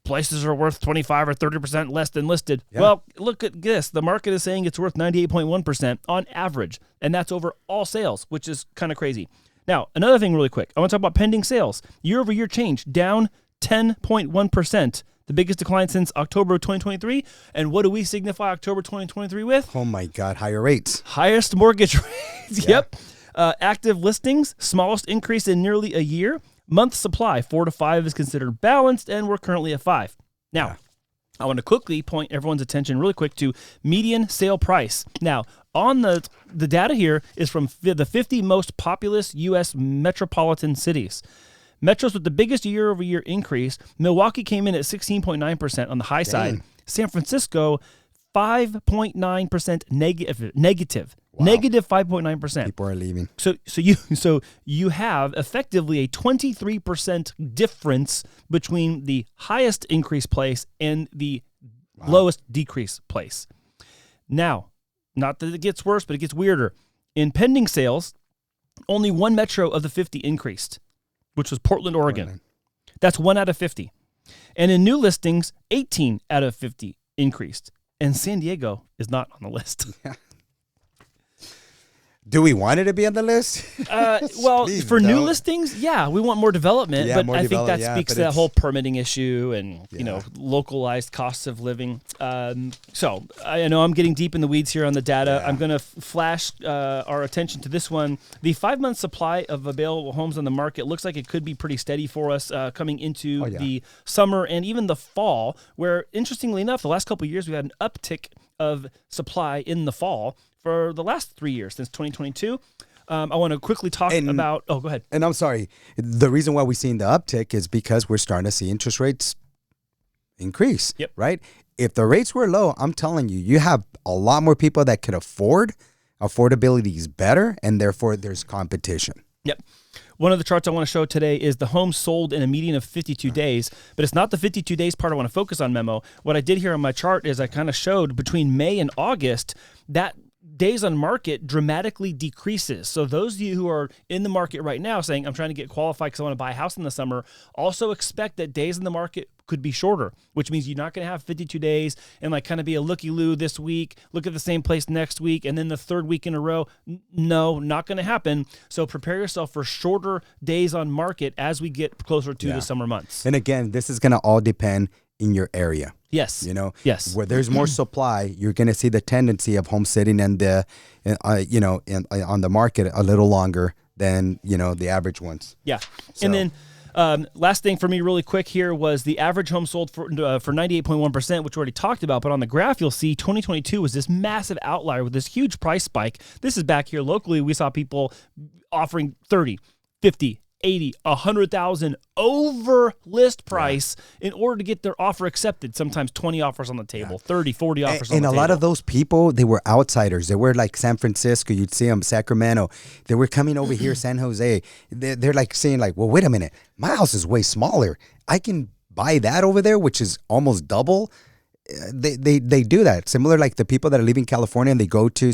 Places are worth 25 or 30% less than listed. Yeah. Well, look at this. The market is saying it's worth 98.1% on average, and that's over all sales, which is kind of crazy. Now, another thing really quick. I want to talk about pending sales. Year-over-year change, down 10.1%, the biggest decline since October of 2023. And what do we signify October 2023 with? Oh, my God, higher rates. Highest mortgage rates. Yeah. Yep. Active listings, smallest increase in nearly a year. Month supply, 4 to 5 is considered balanced, and we're currently at 5. Now, I want to quickly point everyone's attention really quick to median sale price. Now, on the data here is from the 50 most populous U.S. metropolitan cities. Metros with the biggest year-over-year increase, Milwaukee came in at 16.9% on the high side. San Francisco, 5.9% negative. Wow. Negative 5.9%. People are leaving. So you have effectively a 23% difference between the highest increase place and the lowest decrease place. Now, not that it gets worse, but it gets weirder. In pending sales, only one metro of the 50 increased, which was Portland, Oregon. That's 1 out of 50. And in new listings, 18 out of 50 increased. And San Diego is not on the list. Do we want it to be on the list? Well, for new listings, yeah, we want more development. Yeah, but I think that speaks to that whole permitting issue and localized costs of living. So I know I'm getting deep in the weeds here on the data. I'm going to flash our attention to this one. The 5-month supply of available homes on the market looks like it could be pretty steady for us coming into the summer and even the fall, where interestingly enough, the last couple of years we've had an uptick of supply in the fall for the last 3 years since 2022. I want to quickly talk about... Oh, go ahead. And I'm sorry. The reason why we're seeing the uptick is because we're starting to see interest rates increase, right? If the rates were low, I'm telling you, you have a lot more people that could afford. Affordability is better, and therefore there's competition. Yep. One of the charts I want to show today is the homes sold in a median of 52 days, but it's not the 52 days part I want to focus on, Memo. What I did here on my chart is I kind of showed between May and August that days on market dramatically decreases. So those of you who are in the market right now saying, I'm trying to get qualified because I want to buy a house in the summer, also expect that days in the market could be shorter, which means you're not going to have 52 days and like kind of be a looky-loo this week, look at the same place next week, and then the third week in a row. No, not going to happen. So prepare yourself for shorter days on market as we get closer to the summer months. And again, this is going to all depend in your area. Yes. Yes. Where there's more supply, you're going to see the tendency of home sitting on the market a little longer than, the average ones. Yeah. So. And then last thing for me really quick here was the average home sold for 98.1%, which we already talked about. But on the graph, you'll see 2022 was this massive outlier with this huge price spike. This is back here locally. We saw people offering 30, 50, 80, 100,000 over list price in order to get their offer accepted. Sometimes 20 offers on the table, 30, 40 offers on the table. And a lot of those people, they were outsiders. They were like San Francisco. You'd see them, Sacramento. They were coming over here, San Jose. They're like saying like, well, wait a minute. My house is way smaller. I can buy that over there, which is almost double. They do that. Similar like the people that are leaving California and they go to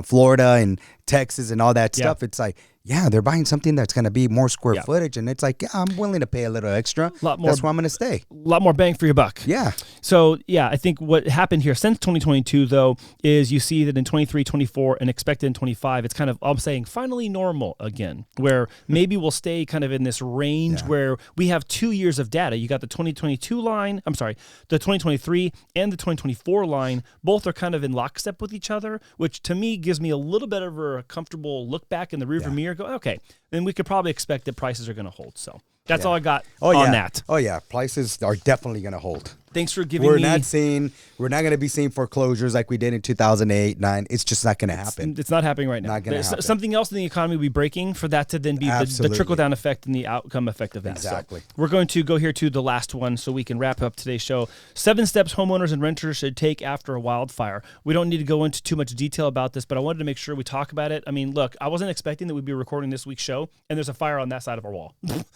Florida and Texas and all that stuff. It's like, yeah, they're buying something that's going to be more square footage. And it's like, yeah, I'm willing to pay a little extra. That's where I'm going to stay. A lot more bang for your buck. Yeah. So, yeah, I think what happened here since 2022, though, is you see that in 23, 24, and expected in 25, it's kind of, I'm saying, finally normal again, where maybe we'll stay kind of in this range where we have 2 years of data. You got the 2022 line, the 2023 and the 2024 line. Both are kind of in lockstep with each other, which to me gives me a little bit of a comfortable look back in the rearview mirror. Go, okay, then we could probably expect that prices are going to hold. So that's all I got on that. Oh yeah, prices are definitely going to hold. Thanks for giving me. We're not going to be seeing foreclosures like we did in 2008, 9. It's just not going to happen. It's not happening right now. Not going to happen. Something else in the economy will be breaking for that to then be the trickle-down effect and the outcome effect of that. Exactly. So we're going to go here to the last one so we can wrap up today's show. 7 steps homeowners and renters should take after a wildfire. We don't need to go into too much detail about this, but I wanted to make sure we talk about it. I mean, look, I wasn't expecting that we'd be recording this week's show, and there's a fire on that side of our wall.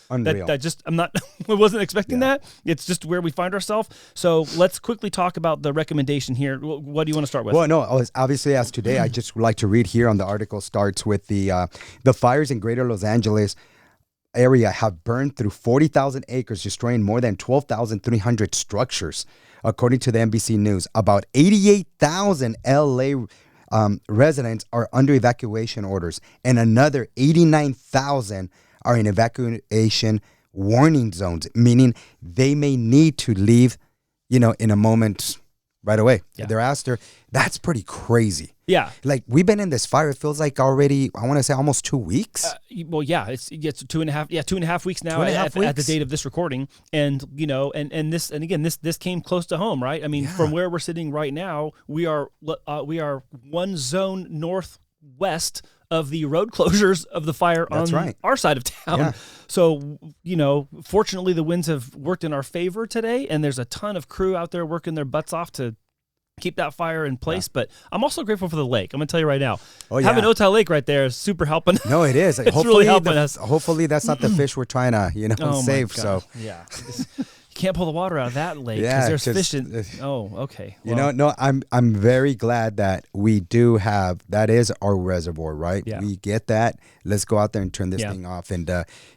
Unreal. I wasn't expecting that. It's just where we find ourselves. So let's quickly talk about the recommendation here. What do you want to start with? Well, no, obviously as today, I just would like to read here on the article starts with the fires in greater Los Angeles area have burned through 40,000 acres, destroying more than 12,300 structures. According to the NBC News, about 88,000 LA residents are under evacuation orders, and another 89,000 are in evacuation warning zones, meaning they may need to leave, in a moment right away. Thereafter, that's pretty crazy. Yeah. Like, we've been in this fire, it feels like already, I want to say almost 2 weeks. Well, yeah, it's 2.5 weeks now 2.5 weeks? at the date of this recording. And, this came close to home, right? I mean, from where we're sitting right now, we are one zone northwest of the road closures of the fire on our side of town. Yeah. So, fortunately the winds have worked in our favor today, and there's a ton of crew out there working their butts off to keep that fire in place. But I'm also grateful for the lake. I'm going to tell you right now. Having Otay Lake right there is super helping. No, it is. It's really helping us. Hopefully that's not the fish we're trying to, save. So yeah. You can't pull the water out of that lake because there's fish in. Oh, okay. Well, I'm very glad that we do have, that is our reservoir, right? Yeah. We get that. Let's go out there and turn this thing off. And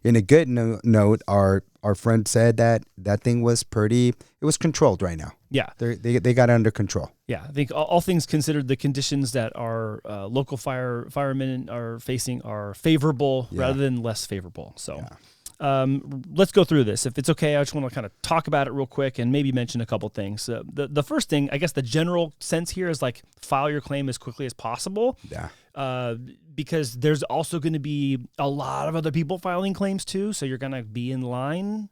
in a good note, our friend said that thing was it was controlled right now. Yeah. They got it under control. Yeah. I think all things considered, the conditions that our local firemen are facing are favorable rather than less favorable. So. Yeah. Let's go through this. If it's okay, I just want to kind of talk about it real quick and maybe mention a couple things. The first thing, I guess the general sense here is like file your claim as quickly as possible. Yeah. Because there's also going to be a lot of other people filing claims too. So you're going to be in line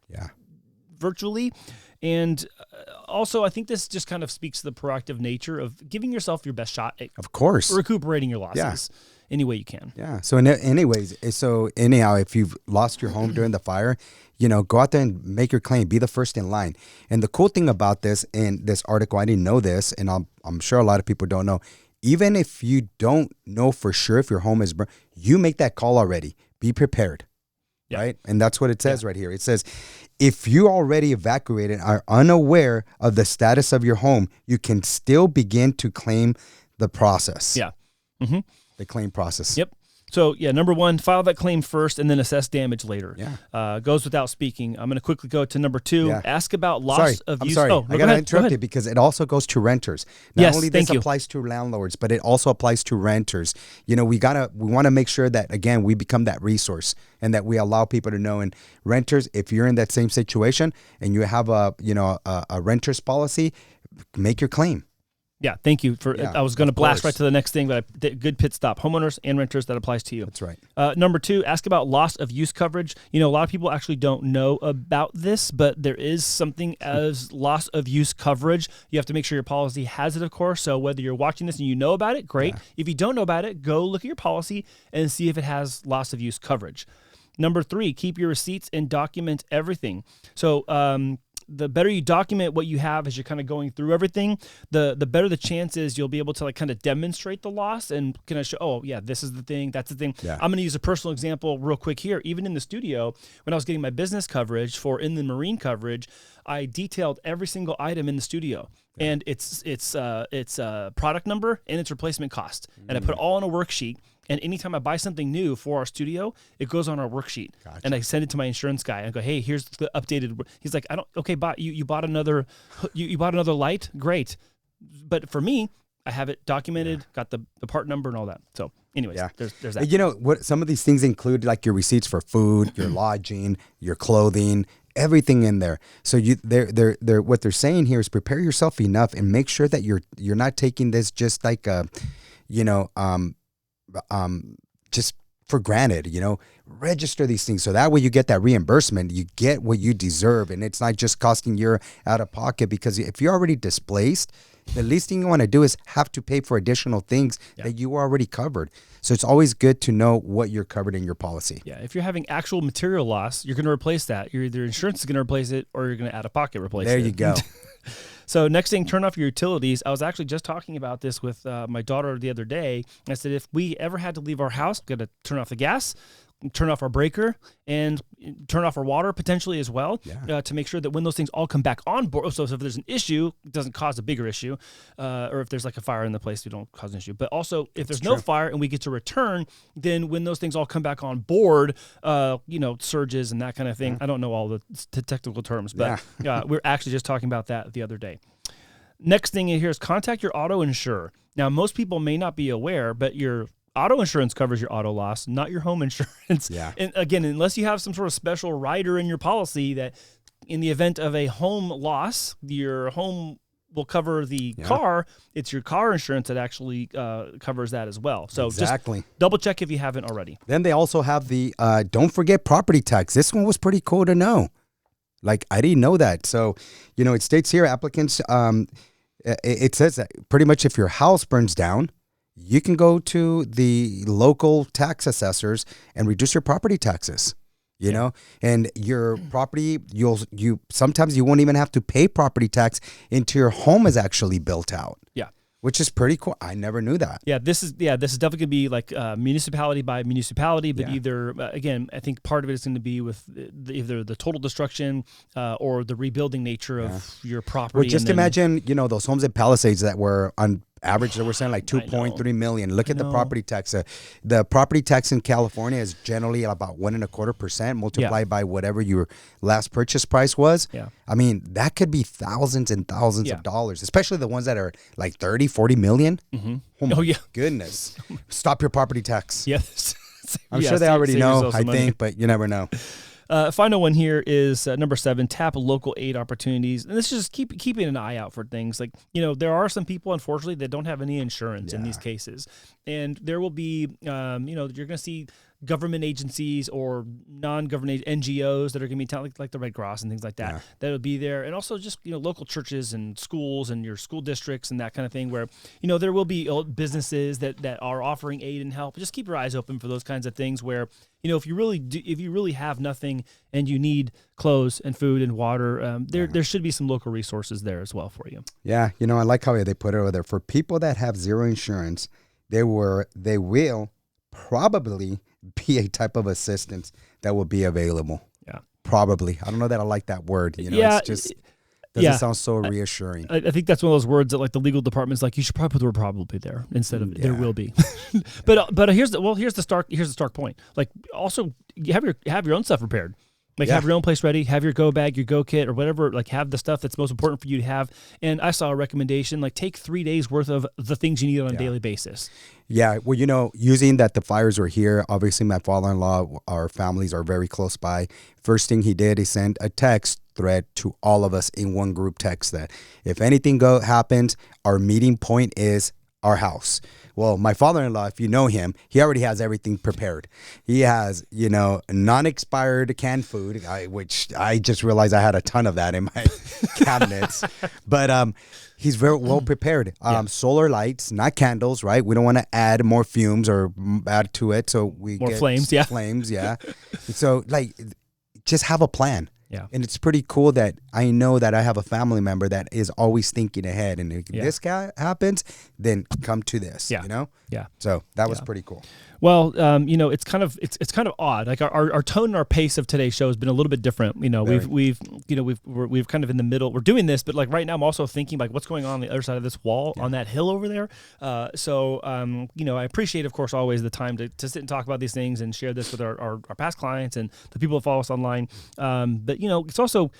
virtually. And also, I think this just kind of speaks to the proactive nature of giving yourself your best shot at recuperating your losses. Any way you can. Yeah. So anyhow, if you've lost your home during the fire, go out there and make your claim. Be the first in line. And the cool thing about this, in this article, I didn't know this, and I'm sure a lot of people don't know. Even if you don't know for sure if your home is burned, you make that call already. Be prepared. Yeah. Right? And that's what it says right here. It says, if you already evacuated and are unaware of the status of your home, you can still begin to claim the process. Yeah. Mm-hmm. The claim process. Yep. So, number one, file that claim first and then assess damage later. Yeah. Goes without speaking. I'm going to quickly go to number 2. Yeah. Ask about loss of use. I'm sorry. I got to interrupt you because it also goes to renters. Not only this applies to landlords, but it also applies to renters. We want to make sure that, again, we become that resource and that we allow people to know. And renters, if you're in that same situation and you have a renter's policy, make your claim. Yeah, thank you. I was going to blast right to the next thing, but good pit stop. Homeowners and renters, that applies to you. That's right. Number 2, ask about loss of use coverage. A lot of people actually don't know about this, but there is something as loss of use coverage. You have to make sure your policy has it, of course. So whether you're watching this and you know about it, great. Yeah. If you don't know about it, go look at your policy and see if it has loss of use coverage. Number 3, keep your receipts and document everything. So the better you document what you have as you're kind of going through everything, the better the chances you'll be able to like kind of demonstrate the loss and kind of show, oh yeah, this is the thing, that's the thing. Yeah. I'm going to use a personal example real quick here. Even in the studio, when I was getting my business coverage for inland marine coverage, I detailed every single item in the studio. And it's product number and its replacement cost. And I put it all on a worksheet. And anytime I buy something new for our studio, it goes on our worksheet. Gotcha. And I send it to my insurance guy. I go, hey, here's the updated. He's like, you bought another light? Great. But for me, I have it documented, got the part number and all that. So anyways, there's that. You know, what some of these things include, like your receipts for food, your lodging, your clothing, everything in there. So they're what they're saying here is prepare yourself enough and make sure that you're not taking this just like just for granted, register these things. So that way you get that reimbursement, you get what you deserve. And it's not just costing you out of pocket, because if you're already displaced, the least thing you want to do is have to pay for additional things that you already covered. So it's always good to know what you're covered in your policy. Yeah. If you're having actual material loss, you're going to replace that. Your insurance is going to replace it, or you're going to out of pocket replace it. There you go. So next thing, turn off your utilities. I was actually just talking about this with my daughter the other day. I said, if we ever had to leave our house, got to turn off the gas, turn off our breaker, and turn off our water potentially as well, to make sure that when those things all come back on board, so if there's an issue, it doesn't cause a bigger issue, or if there's like a fire in the place, we don't cause an issue. But also, if there's no fire and we get to return, then when those things all come back on board, surges and that kind of thing. I don't know all the technical terms, but we're actually just talking about that the other day. Next thing in here is contact your auto insurer. Now, most people may not be aware, but your auto insurance covers your auto loss, not your home insurance. Yeah. And again, unless you have some sort of special rider in your policy that in the event of a home loss, your home will cover the car, it's your car insurance that actually covers that as well. So just double check if you haven't already. Then they also have the, don't forget property tax. This one was pretty cool to know. Like, I didn't know that. So, it states here, applicants, it says that pretty much if your house burns down, you can go to the local tax assessors and reduce your property taxes, and your property, sometimes you won't even have to pay property tax until your home is actually built out. Yeah. Which is pretty cool. I never knew that. Yeah, this is definitely going to be like municipality by municipality, but either, again, I think part of it is going to be with either the total destruction or the rebuilding nature of your property. Well, just imagine, those homes in Palisades that were on average, they were saying like 2.3 million. Look at the property tax. The property tax in California is generally about 1.25% multiplied by whatever your last purchase price was. Yeah. I mean, that could be thousands and thousands of dollars, especially the ones that are like 30, 40 million. Mm-hmm. Oh my goodness. Stop your property tax. Yes. I'm sure they already know, I think, but you never know. Final one here is number 7, tap local aid opportunities. And this is just keeping an eye out for things like, there are some people, unfortunately, that don't have any insurance in these cases. And there will be, you're going to see government agencies or non-government NGOs that are going to be like the Red Cross and things like that, that'll be there. And also just, local churches and schools and your school districts and that kind of thing where, there will be businesses that are offering aid and help. Just keep your eyes open for those kinds of things where, if you really have nothing and you need clothes and food and water, there should be some local resources there as well for you. Yeah. I like how they put it over there. For people that have zero insurance, they will probably be a type of assistance that will be available. Yeah. Probably. I don't know that I like that word. It's just doesn't sound so reassuring. I think that's one of those words that like the legal department's like, you should probably put the word probably there instead of there will be. but here's the stark point. Like also you have your own stuff prepared. Like have your own place ready, have your go bag, your go kit or whatever, like have the stuff that's most important for you to have. And I saw a recommendation, like take 3 days worth of the things you need on a daily basis. Yeah. Well, using that the fires were here, obviously my father-in-law, our families are very close by. First thing he did, he sent a text thread to all of us in one group text that if anything happens, our meeting point is our house. Well, my father-in-law, if you know him, he already has everything prepared. He has, non-expired canned food, which I just realized I had a ton of that in my cabinets. But he's very well prepared. Solar lights, not candles, right? We don't want to add more fumes or add to it, so we more get flames. Flames, So like, just have a plan. Yeah. And it's pretty cool that I know that I have a family member that is always thinking ahead. And if this happens, then come to this, you know? Yeah. So that was pretty cool. Well, it's kind of odd. Like our tone and our pace of today's show has been a little bit different. You know, we've kind of in the middle. We're doing this, but like right now, I'm also thinking like what's going on the other side of this wall on that hill over there. I appreciate, of course, always the time to sit and talk about these things and share this with our past clients and the people that follow us online. But it's also,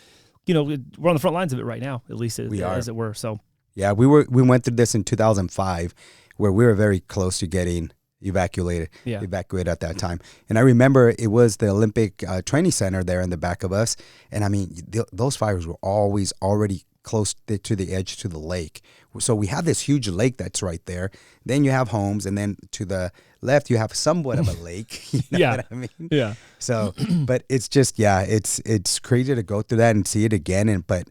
we're on the front lines of it right now, at least as it were. So yeah, we went through this in 2005, where we were very close to getting evacuated at that time. And I remember it was the Olympic Training Center there in the back of us. And I mean, those fires were always already close to the edge to the lake. So we have this huge lake that's right there. Then you have homes, and then to the left you have somewhat of a lake. You know what I mean? Yeah. So, but it's just, it's crazy to go through that and see it again. But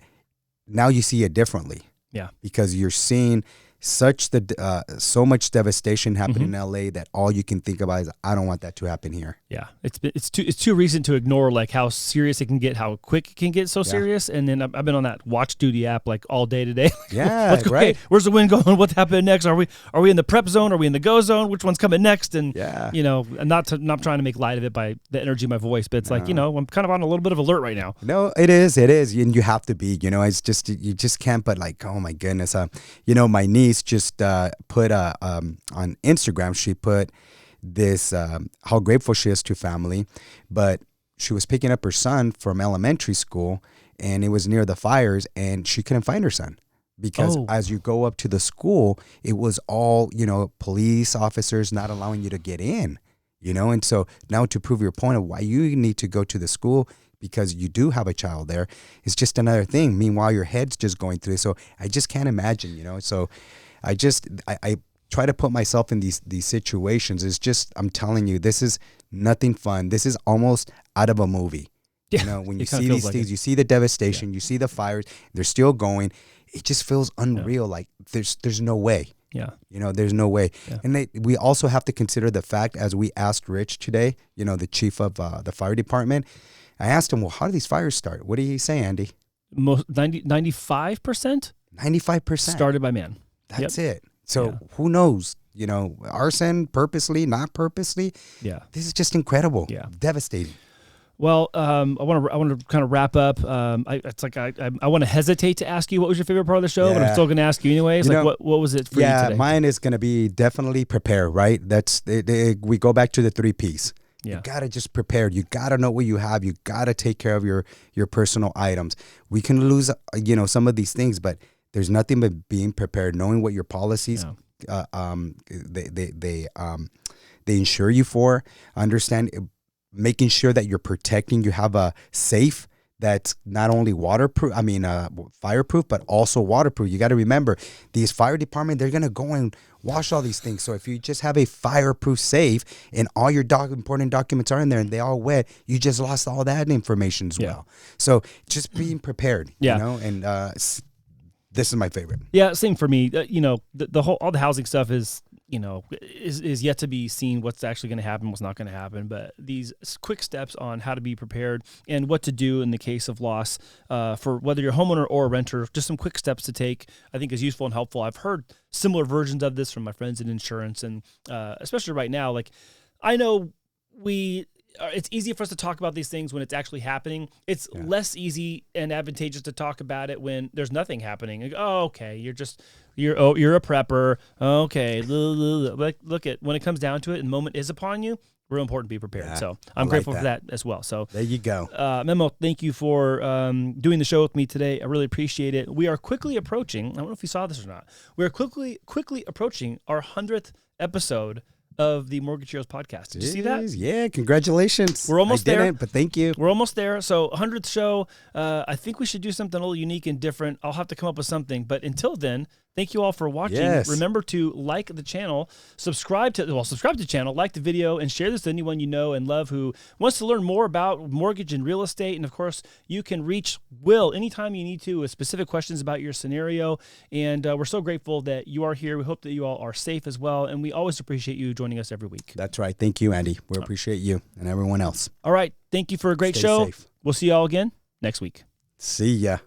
now you see it differently. Yeah. Because you're seeing so much devastation happening in LA that all you can think about is, I don't want that to happen here. Yeah, it's too recent to ignore like how serious it can get, how quick it can get so serious. And then I've been on that watch duty app like all day today. Yeah, right. Hey, where's the wind going? What's happening next? Are we in the prep zone? Are we in the go zone? Which one's coming next? And I'm not trying to make light of it by the energy of my voice, but it's like I'm kind of on a little bit of alert right now. No, it is, and you have to be. It's just you just can't. But like, oh my goodness, my niece just put on Instagram, she put this how grateful she is to family, but she was picking up her son from elementary school, and it was near the fires, and she couldn't find her son because as you go up to the school, it was all police officers not allowing you to get in, and so now to prove your point of why you need to go to the school, because you do have a child there, is just another thing. Meanwhile, your head's just going through. So I just can't imagine, So I try to put myself in these situations. It's just, I'm telling you, this is nothing fun. This is almost out of a movie. Yeah, when you see these things, you see the devastation, you see the fires, they're still going. It just feels unreal. Like there's no way. Yeah. There's no way. Yeah. And we also have to consider the fact, as we asked Rich today, the chief of the fire department, I asked him, well, how do these fires start? What do you say, Andy? 95%? 95%. Started by man. That's it. So who knows? Arson, purposely, not purposely. Yeah. This is just incredible. Yeah. Devastating. Well, I want to kind of wrap up. I want to hesitate to ask you what was your favorite part of the show, but I'm still going to ask you anyways. What was it for you today? Yeah, mine is going to be definitely prepare, right? That's we go back to the 3 Ps. Yeah. You got to just prepare. You got to know what you have. You got to take care of your personal items. We can lose, some of these things, but there's nothing but being prepared, knowing what your policies, they insure you for, making sure that you're protecting. You have a safe that's not only fireproof, but also waterproof. You got to remember, these fire department, they're going to go and wash all these things. So if you just have a fireproof safe and all your important documents are in there and they all wet, you just lost all that information as well. So just being prepared, and this is my favorite. Yeah, same for me. All the housing stuff is yet to be seen, what's actually going to happen, what's not going to happen. But these quick steps on how to be prepared and what to do in the case of loss, for whether you're a homeowner or a renter, just some quick steps to take, I think is useful and helpful. I've heard similar versions of this from my friends in insurance, and especially right now, like I know it's easy for us to talk about these things when it's actually happening. It's less easy and advantageous to talk about it when there's nothing happening. Like, okay, you're a prepper. Okay, look at when it comes down to it, and the moment is upon you. Real important to be prepared. So I'm grateful for that as well. So there you go. Memo, thank you for doing the show with me today. I really appreciate it. We are quickly approaching. I don't know if you saw this or not. We are quickly approaching our 100th episode of the Mortgage Heroes podcast. Did you see that? Yeah, congratulations. We're almost there. Didn't, but thank you. We're almost there. So 100th show. I think we should do something a little unique and different. I'll have to come up with something. But until then, Thank you all for watching. Yes. Remember to like the channel, subscribe to the channel, like the video, and share this with anyone you know and love who wants to learn more about mortgage and real estate. And of course, you can reach Will anytime you need to with specific questions about your scenario. And we're so grateful that you are here. We hope that you all are safe as well. And we always appreciate you joining us every week. That's right. Thank you, Andy. We appreciate you and everyone else. All right. Thank you for a great Stay show. safe. We'll see you all again next week. See ya.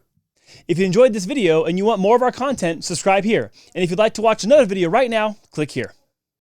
If you enjoyed this video and you want more of our content, subscribe here. And if you'd like to watch another video right now, click here.